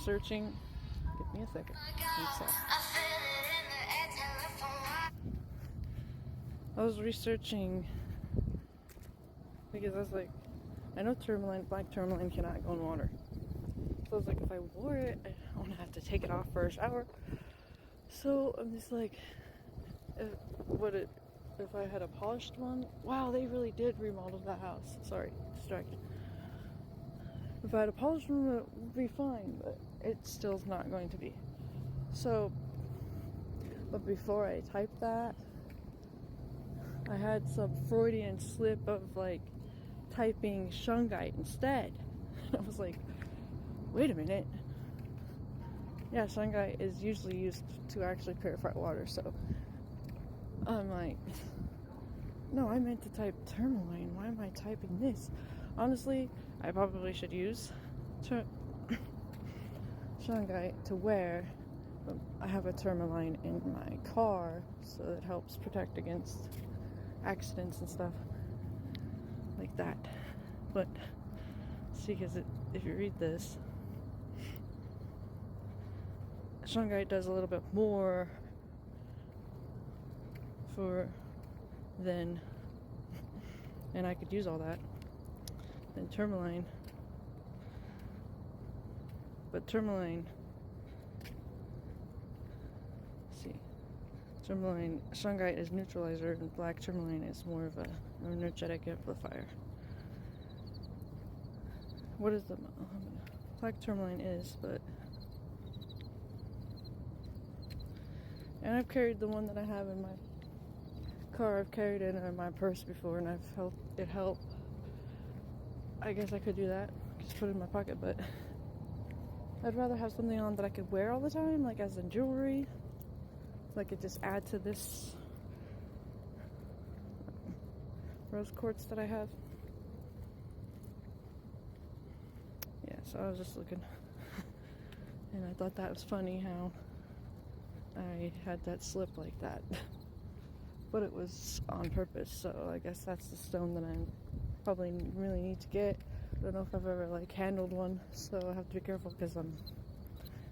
Searching. Give me a second. I was researching because I was like, I know black tourmaline cannot go in water. So I was like, if I wore it, I want to have to take it off for a shower. So I'm just like, if I had a polished one? Wow, they really did remodel that house. Sorry, distracted. If I had a polished one, it would be fine, but it still's not going to be. So, but before I typed that, I had some Freudian slip of like typing shungite instead. I was like, wait a minute. Yeah, shungite is usually used to actually purify water, so I'm like, no, I meant to type tourmaline. Why am I typing this? Honestly, I probably should use shungite to wear. But I have a tourmaline in my car, so it helps protect against accidents and stuff like that. But see, because if you read this, shungite does a little bit more than, and I could use all that, than tourmaline. But tourmaline, tourmaline, shungite is neutralizer, and black tourmaline is more of a energetic amplifier. What is the black tourmaline is, but, and I've carried the one that I have in my car. I've carried it in my purse before, and I've felt it help. I guess I could do that, just put it in my pocket, but I'd rather have something on that I could wear all the time, like as in jewelry. So I could just add to this rose quartz that I have. Yeah, so I was just looking, and I thought that was funny how I had that slip like that. But it was on purpose, so I guess that's the stone that I probably really need to get. I don't know if I've ever like handled one, so I have to be careful because I'm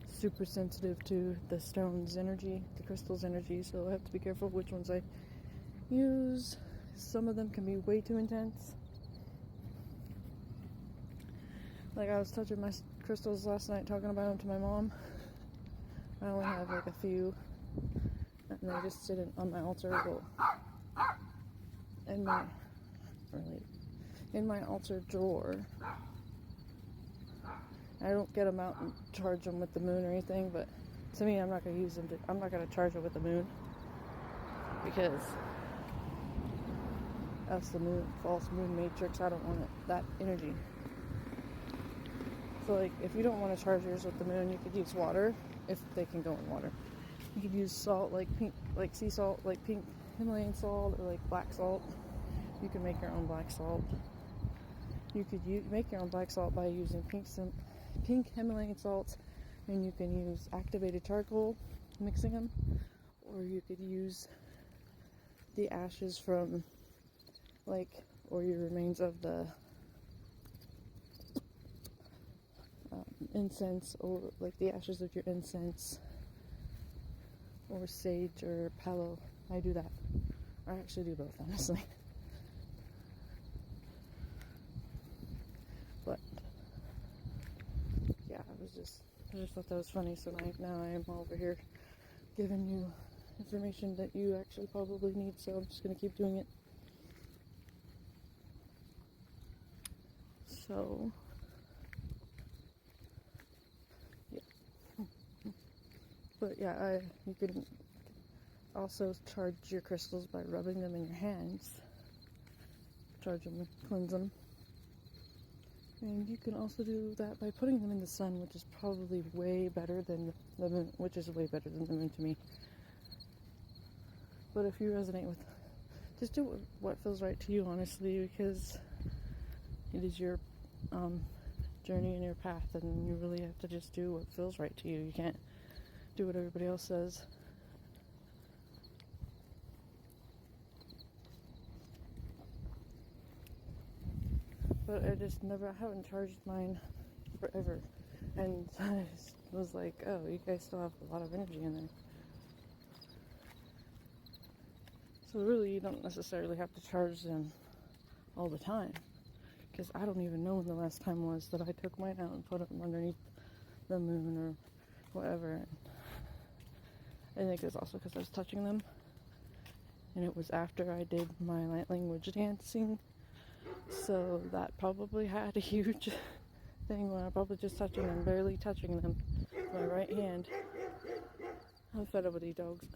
super sensitive to the stone's energy, the crystal's energy, so I have to be careful which ones I use. Some of them can be way too intense. Like I was touching my crystals last night, talking about them to my mom. I only have like a few, and they just sit on my altar, in my altar drawer. I don't get them out and charge them with the moon or anything, but to me, I'm not going to use them. I'm not going to charge it with the moon because that's the moon, false moon matrix. I don't want that energy. So, like, if you don't want to charge yours with the moon, you could use water if they can go in water. You could use salt, like pink, like sea salt, like pink Himalayan salt, or like black salt. You can make your own black salt. You could make your own black salt by using pink Himalayan salts, and you can use activated charcoal, mixing them, or you could use the ashes from, like, or your remains of the incense, or like the ashes of your incense, or sage or palo. I do that. I actually do both, honestly. But yeah, I just thought that was funny. So now I am over here giving you information that you actually probably need. So I'm just gonna keep doing it. So yeah, but yeah, you can also charge your crystals by rubbing them in your hands. Charge them, cleanse them. And you can also do that by putting them in the sun, which is probably way better than the moon, which is way better than the moon to me. But if you resonate with, just do what feels right to you, honestly, because it is your journey and your path, and you really have to just do what feels right to you. You can't do what everybody else says. But I haven't charged mine forever. And I was like, oh, you guys still have a lot of energy in there. So really, you don't necessarily have to charge them all the time. Because I don't even know when the last time was that I took mine out and put them underneath the moon or whatever. I think it's also because I was touching them. And it was after I did my light language dancing. So that probably had a huge thing where I'm probably just touching them, barely touching them with my right hand. I'm fed up with these dogs.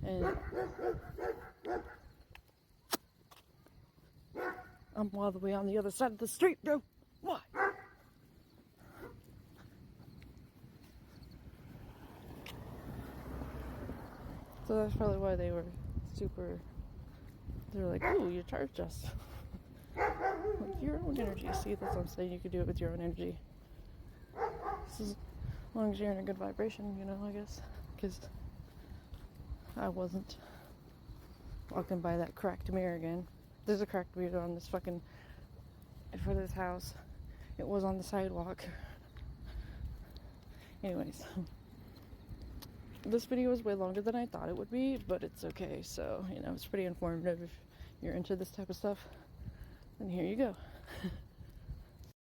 And I'm all the way on the other side of the street, bro. Why? So that's probably why they were super. They were like, "Ooh, you charged us." Like your own energy. See, that's what I'm saying. You could do it with your own energy. As long as you're in a good vibration, you know, I guess. Because I wasn't walking by that cracked mirror again. There's a cracked mirror on this fucking, in front of this house. It was on the sidewalk. Anyways, this video was way longer than I thought it would be, but it's okay. So, you know, it's pretty informative. If you're into this type of stuff, then here you go.